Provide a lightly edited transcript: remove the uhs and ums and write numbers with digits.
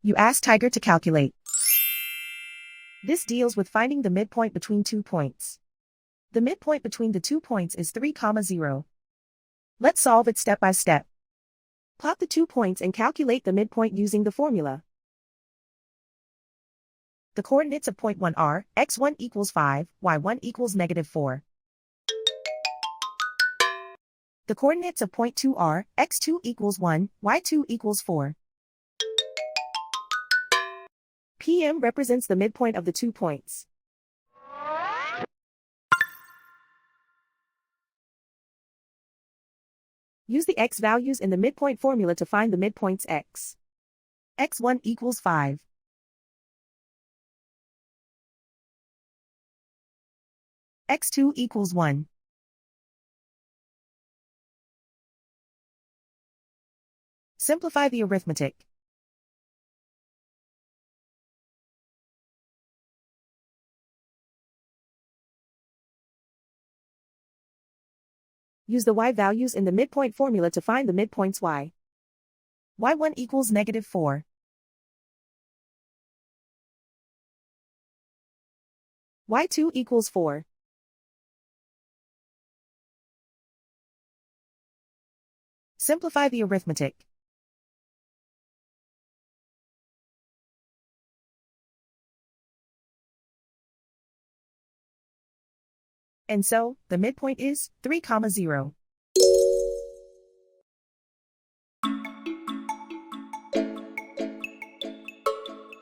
You ask Tiger to calculate. This deals with finding the midpoint between 2 points. The midpoint between the 2 points is 3, 0. Let's solve it step by step. Plot the 2 points and calculate the midpoint using the formula. The coordinates of point 1 are x1 equals 5, y1 equals -4. The coordinates of point 2 are x2 equals 1, y2 equals 4. PM represents the midpoint of the 2 points. Use the x values in the midpoint formula to find the midpoints x. x1 equals 5. x2 equals 1. Simplify the arithmetic. Use the y values in the midpoint formula to find the midpoints y. y1 equals -4. y2 equals 4. Simplify the arithmetic. And so, the midpoint is 3, 0.